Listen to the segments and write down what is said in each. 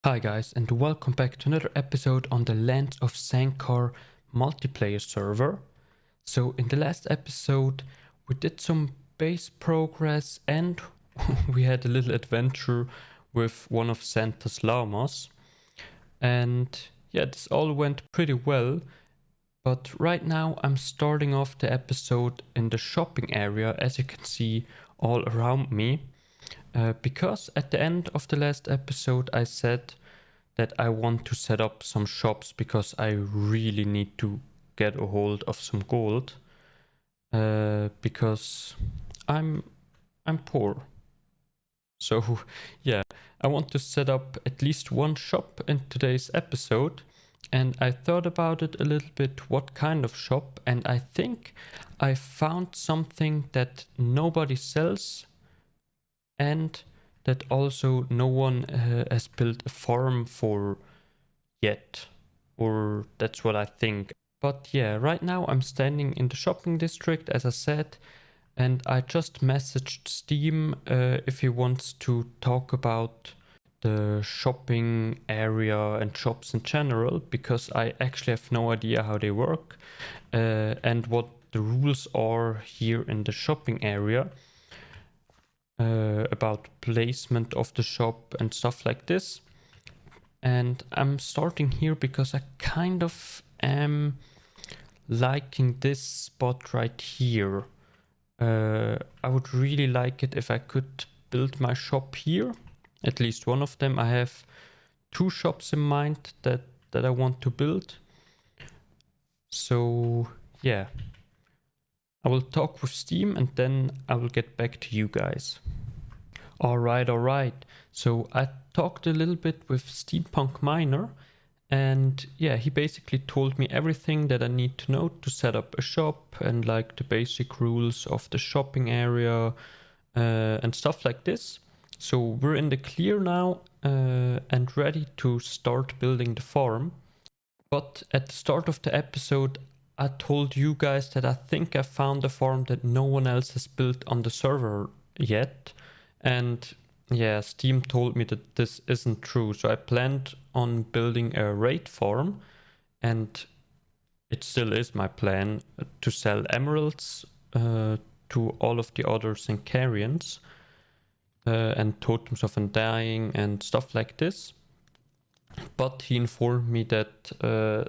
Hi guys, and welcome back to another episode on the Lands of Zankar multiplayer server. So in the last episode we did some base progress and we had a little adventure with one of Santa's llamas. And yeah, this all went pretty well. But right now I'm starting off the episode in the shopping area, as you can see all around me. Because at the end of the last episode I said that I want to set up some shops because I really need to get a hold of some gold. Because I'm poor. So yeah, I want to set up at least one shop in today's episode. And I thought about it a little bit, what kind of shop, and I think I found something that nobody sells and that also no one has built a farm for yet, or that's what I think. But yeah, right now I'm standing in the shopping district, as I said, and I just messaged Steam if he wants to talk about the shopping area and shops in general, because I actually have no idea how they work and what the rules are here in the shopping area. About placement of the shop and stuff like this. And I'm starting here because I kind of am liking this spot right here. I would really like it if I could build my shop here, at least one of them. I have two shops in mind that I want to build. So yeah, I will talk with Steam and then I will get back to you guys. Alright. So I talked a little bit with SteampunkMiner, and yeah, he basically told me everything that I need to know to set up a shop and like the basic rules of the shopping area and stuff like this. So we're in the clear now and ready to start building the farm. But at the start of the episode, I told you guys that I think I found a farm that no one else has built on the server yet. And yeah, Steam told me that this isn't true. So I planned on building a raid farm, and it still is my plan to sell emeralds to all of the other Zankarians and totems of undying and stuff like this. But he informed me that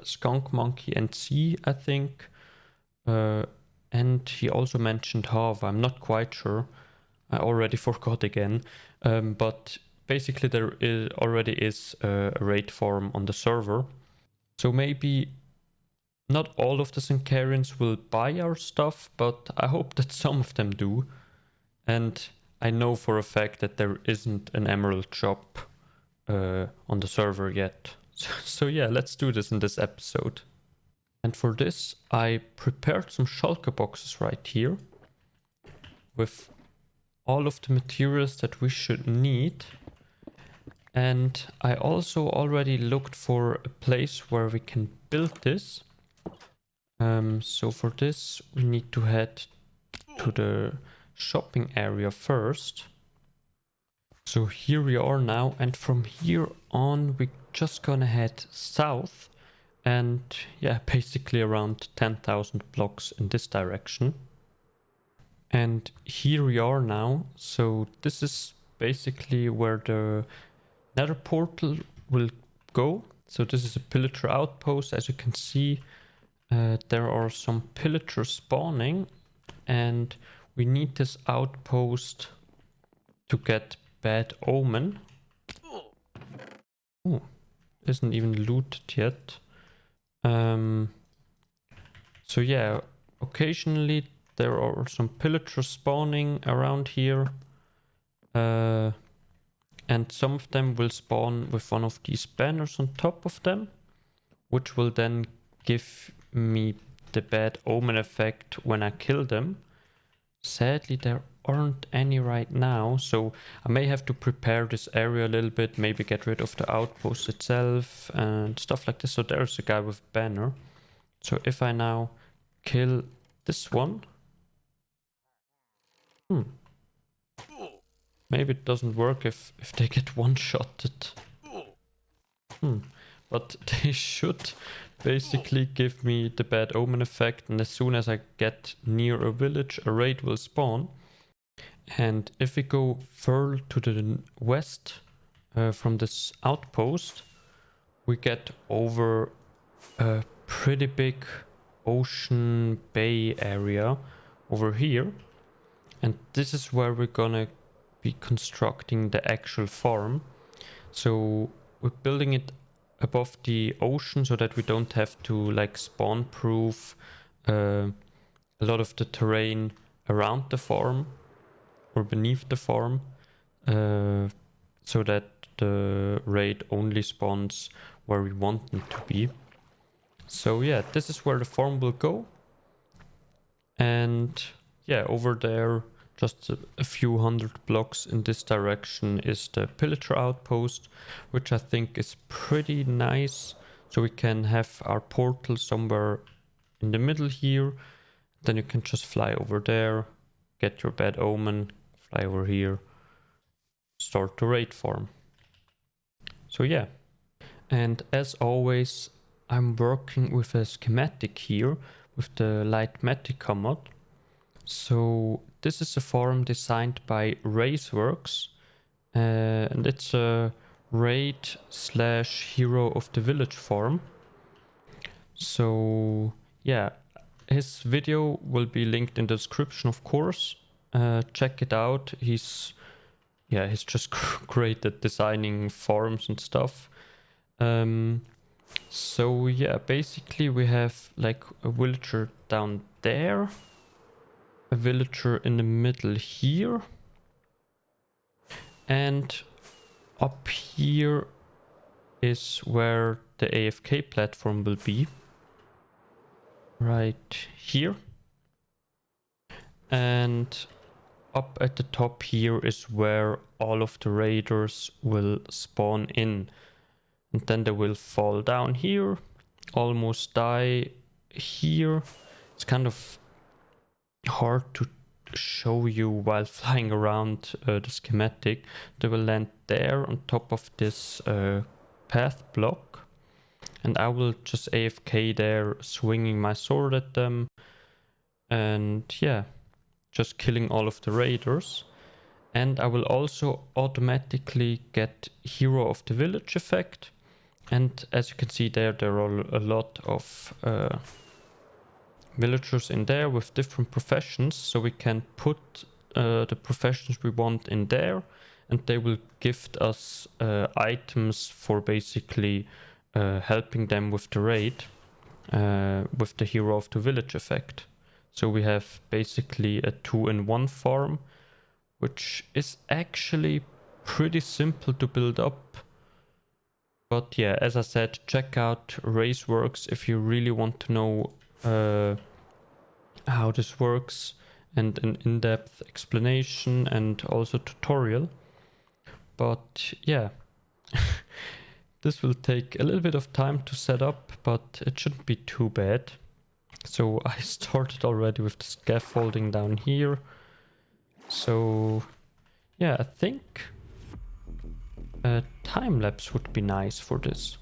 Skunkmunkee and C, I think, and he also mentioned Hava. I'm not quite sure. I already forgot again, but basically there already is a raid farm on the server. So maybe not all of the Zankarians will buy our stuff, but I hope that some of them do. And I know for a fact that there isn't an emerald shop on the server yet. So yeah, let's do this in this episode. And for this, I prepared some shulker boxes right here with all of the materials that we should need. And I also already looked for a place where we can build this. So for this we need to head to the shopping area first. So here we are now, and from here on we're just gonna head south and yeah, basically around 10,000 blocks in this direction. And here we are now. So this is basically where the nether portal will go. So this is a pillager outpost. As you can see, there are some pillagers spawning, and we need this outpost to get bad omen. Oh, isn't even looted yet. So yeah, occasionally there are some pillagers spawning around here, and some of them will spawn with one of these banners on top of them, which will then give me the bad omen effect when I kill them. Sadly, there aren't any right now, so I may have to prepare this area a little bit, maybe get rid of the outpost itself and stuff like this. So there's a guy with banner. So if I now kill this one, maybe it doesn't work if they get one-shotted. But they should basically give me the bad omen effect, and as soon as I get near a village, a raid will spawn. And if we go further to the west from this outpost, we get over a pretty big ocean bay area over here. And this is where we're gonna be constructing the actual farm. So we're building it above the ocean so that we don't have to like spawn proof a lot of the terrain around the farm or beneath the farm, so that the raid only spawns where we want them to be. So yeah, this is where the farm will go. And yeah, over there, just a few hundred blocks in this direction, is the pillager outpost, which I think is pretty nice. So we can have our portal somewhere in the middle here. Then you can just fly over there, get your bad omen, fly over here, start the raid farm. So yeah, and as always, I'm working with a schematic here with the Lightmatica mod. So this is a farm designed by Raceworks, and it's a raid / hero of the village farm. So yeah, his video will be linked in the description, of course. Check it out. He's just great at designing farms and stuff. So yeah, basically we have like a villager down there, a villager in the middle here, and up here is where the AFK platform will be, right here. And up at the top here is where all of the raiders will spawn in. And then they will fall down here, almost die here. It's kind of hard to show you while flying around the schematic. They will land there on top of this path block. And I will just AFK there, swinging my sword at them. And yeah, just killing all of the raiders. And I will also automatically get Hero of the Village effect. And as you can see there are a lot of villagers in there with different professions. So we can put the professions we want in there, and they will gift us items for basically helping them with the raid with the Hero of the Village effect. So we have basically a 2-in-1 farm, which is actually pretty simple to build up. But yeah, as I said, check out Raceworks if you really want to know how this works, and an in-depth explanation and also tutorial. But yeah, this will take a little bit of time to set up, but it shouldn't be too bad. So I started already with the scaffolding down here. So yeah, I think a time lapse would be nice for this.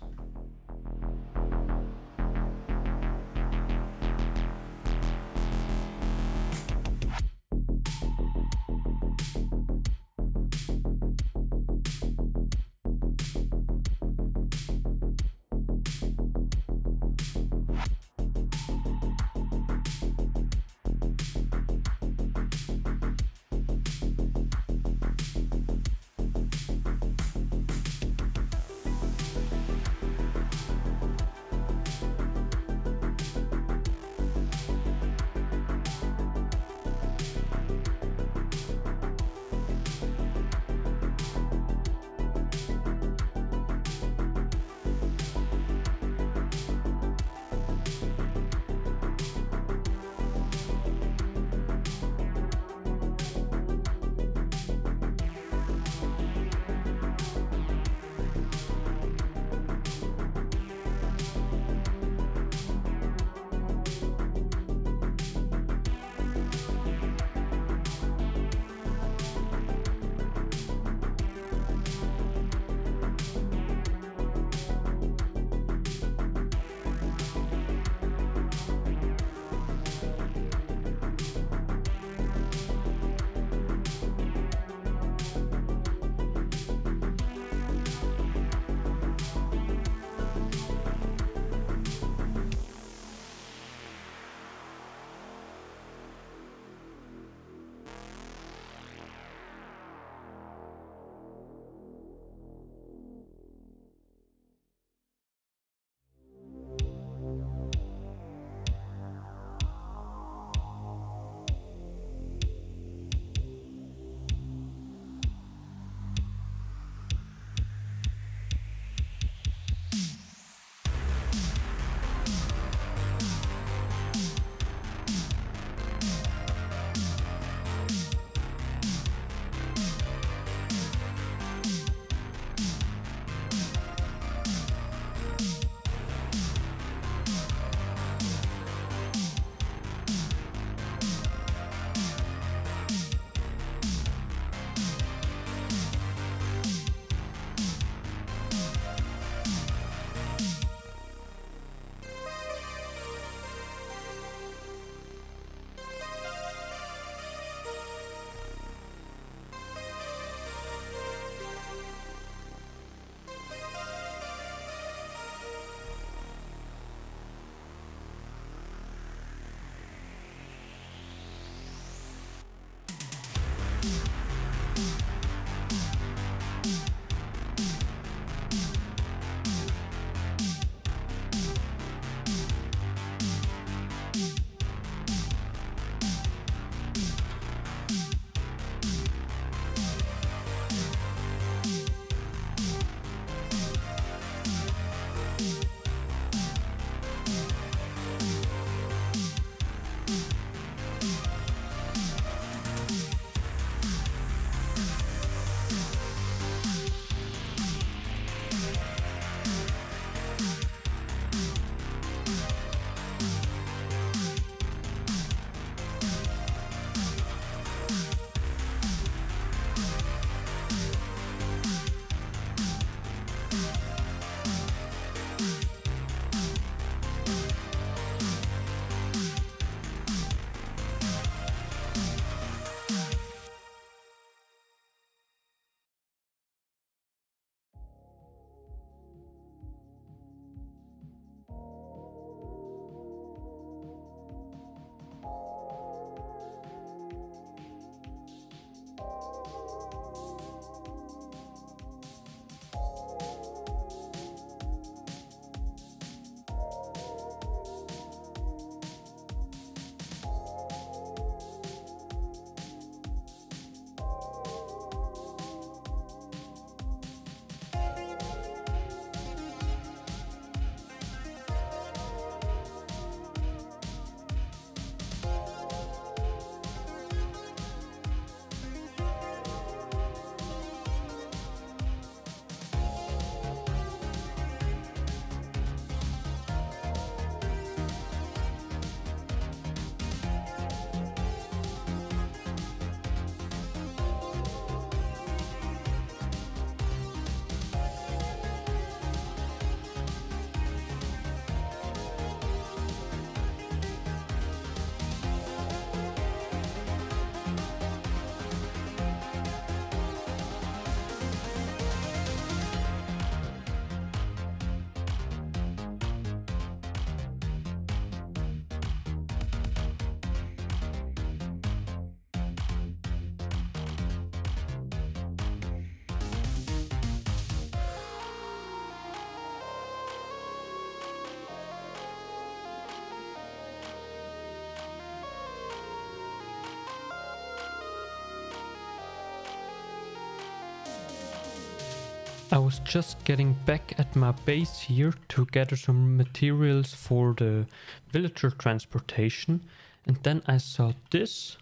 I was just getting back at my base here to gather some materials for the villager transportation, and then I saw this.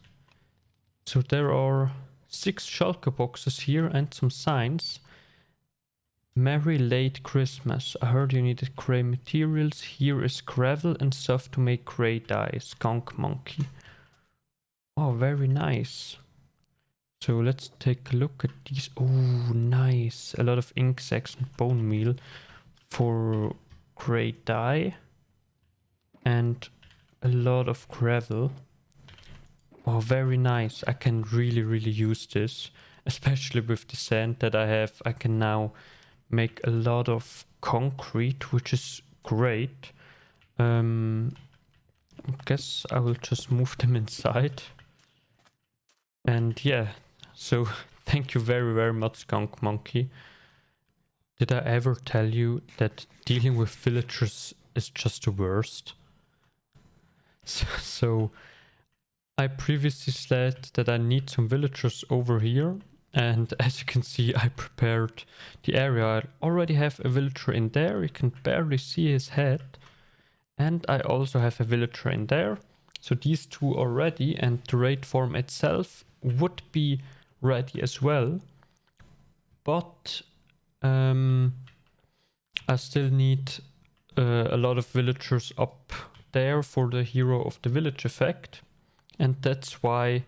So there are 6 shulker boxes here and some signs. Merry late Christmas. I heard you needed grey materials. Here is gravel and stuff to make grey dye. Skunkmunkee. Oh, very nice. So let's take a look at these. Oh, nice. A lot of ink sacs and bone meal for grey dye. And a lot of gravel. Oh, very nice. I can really use this. Especially with the sand that I have. I can now make a lot of concrete, which is great. I guess I will just move them inside. And yeah, so thank you very much, Skunkmunkee. Did I ever tell you that dealing with villagers is just the worst? So I previously said that I need some villagers over here. And as you can see, I prepared the area. I already have a villager in there. You can barely see his head. And I also have a villager in there. So these two are ready, and the raid form itself would be ready as well. But I still need a lot of villagers up there for the Hero of the Village effect. And that's why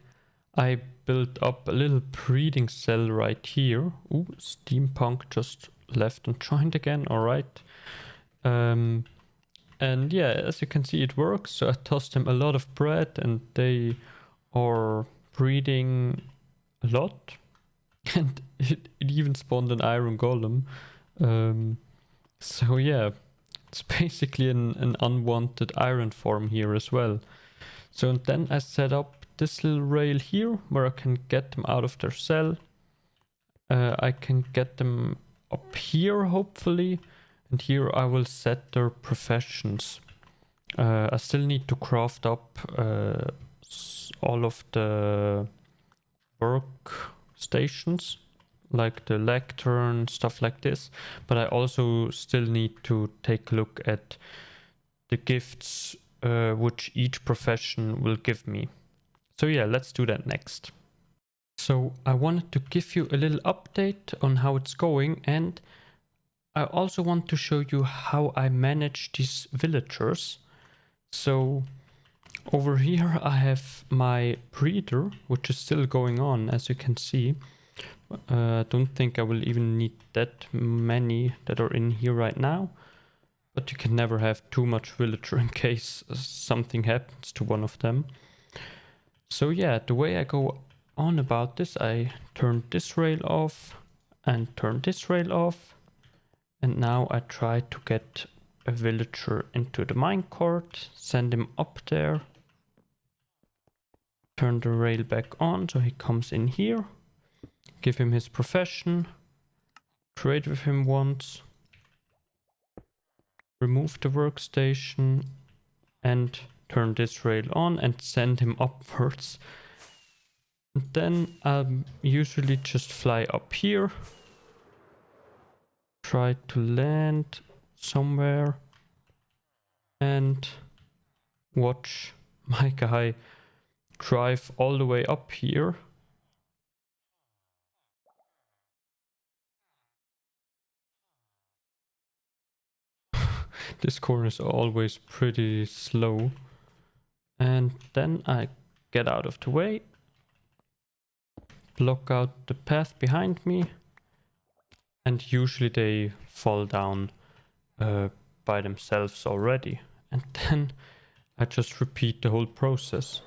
I built up a little breeding cell right here. Ooh, Steampunk just left and joined again. Alright. And yeah, as you can see, it works. So I tossed them a lot of bread and they are breeding a lot. And it even spawned an iron golem. So yeah, it's basically an unwanted iron form here as well. So then I set up this little rail here where I can get them out of their cell. I can get them up here hopefully, and here I will set their professions. I still need to craft up all of the work stations, like the lectern, stuff like this, but I also still need to take a look at the gifts which each profession will give me. So yeah, let's do that next. So I wanted to give you a little update on how it's going, and I also want to show you how I manage these villagers. So over here I have my breeder, which is still going on, as you can see. I don't think I will even need that many that are in here right now. But you can never have too much villager in case something happens to one of them. So yeah, the way I go on about this, I turn this rail off and turn this rail off. And now I try to get a villager into the minecart, send him up there. Turn the rail back on so he comes in here. Give him his profession. Trade with him once. Remove the workstation and turn this rail on and send him upwards. And then I'll usually just fly up here. Try to land somewhere and watch my guy drive all the way up here. This corner is always pretty slow. And then I get out of the way, block out the path behind me, and usually they fall down by themselves already. And then I just repeat the whole process.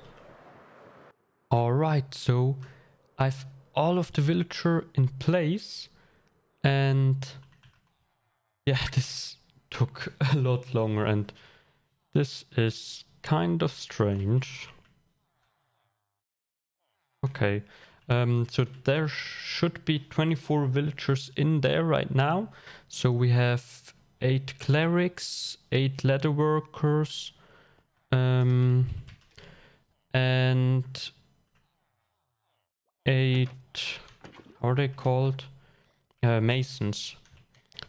Alright, so I've all of the villager in place, and yeah, this took a lot longer, and this is kind of strange. Okay, so there should be 24 villagers in there right now. So we have 8 clerics, 8 leather workers, and 8, how are they called? Masons.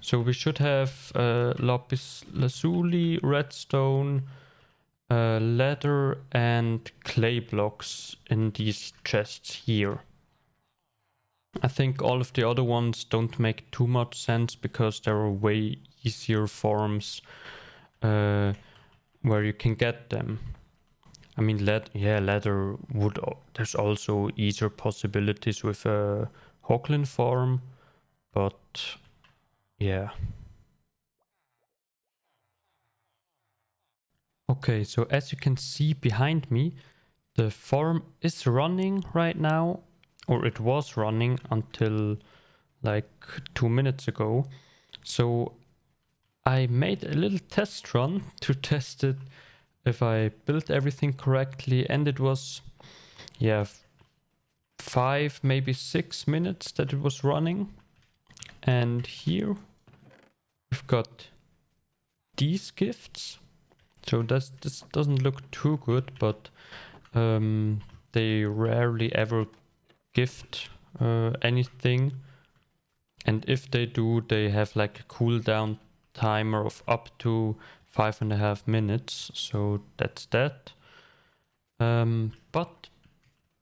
So we should have lapis lazuli, redstone, leather and clay blocks in these chests here. I think all of the other ones don't make too much sense because there are way easier forms where you can get them. I mean, leather would. There's also easier possibilities with a Hoglin farm, but yeah. Okay, so as you can see behind me, the farm is running right now, or it was running until like 2 minutes ago. So I made a little test run to test it if I built everything correctly, and it was, yeah, 5, maybe 6 minutes that it was running. And here we've got these gifts. So this doesn't look too good, but they rarely ever gift anything. And if they do, they have like a cooldown timer of up to 5.5 minutes. So that's that. But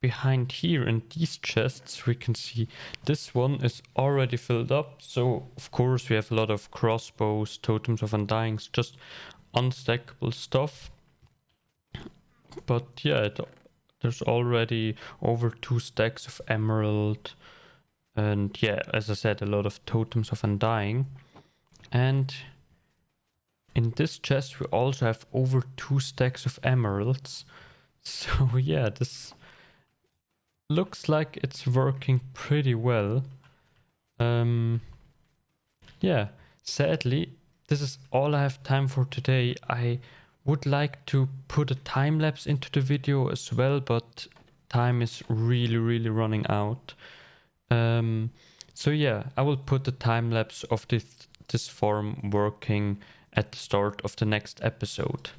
behind here in these chests, we can see this one is already filled up. So of course we have a lot of crossbows, totems of undyings, just unstackable stuff. But yeah, there's already over 2 stacks of emerald, and yeah, as I said, a lot of totems of undying. And in this chest we also have over 2 stacks of emeralds. So yeah, this looks like it's working pretty well. Yeah, sadly this is all I have time for today. I would like to put a time lapse into the video as well, but time is really running out. So yeah, I will put the time lapse of this farm working at the start of the next episode.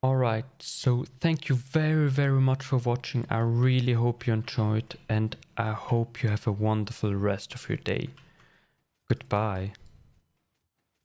Alright, so thank you very much for watching. I really hope you enjoyed, and I hope you have a wonderful rest of your day. Goodbye.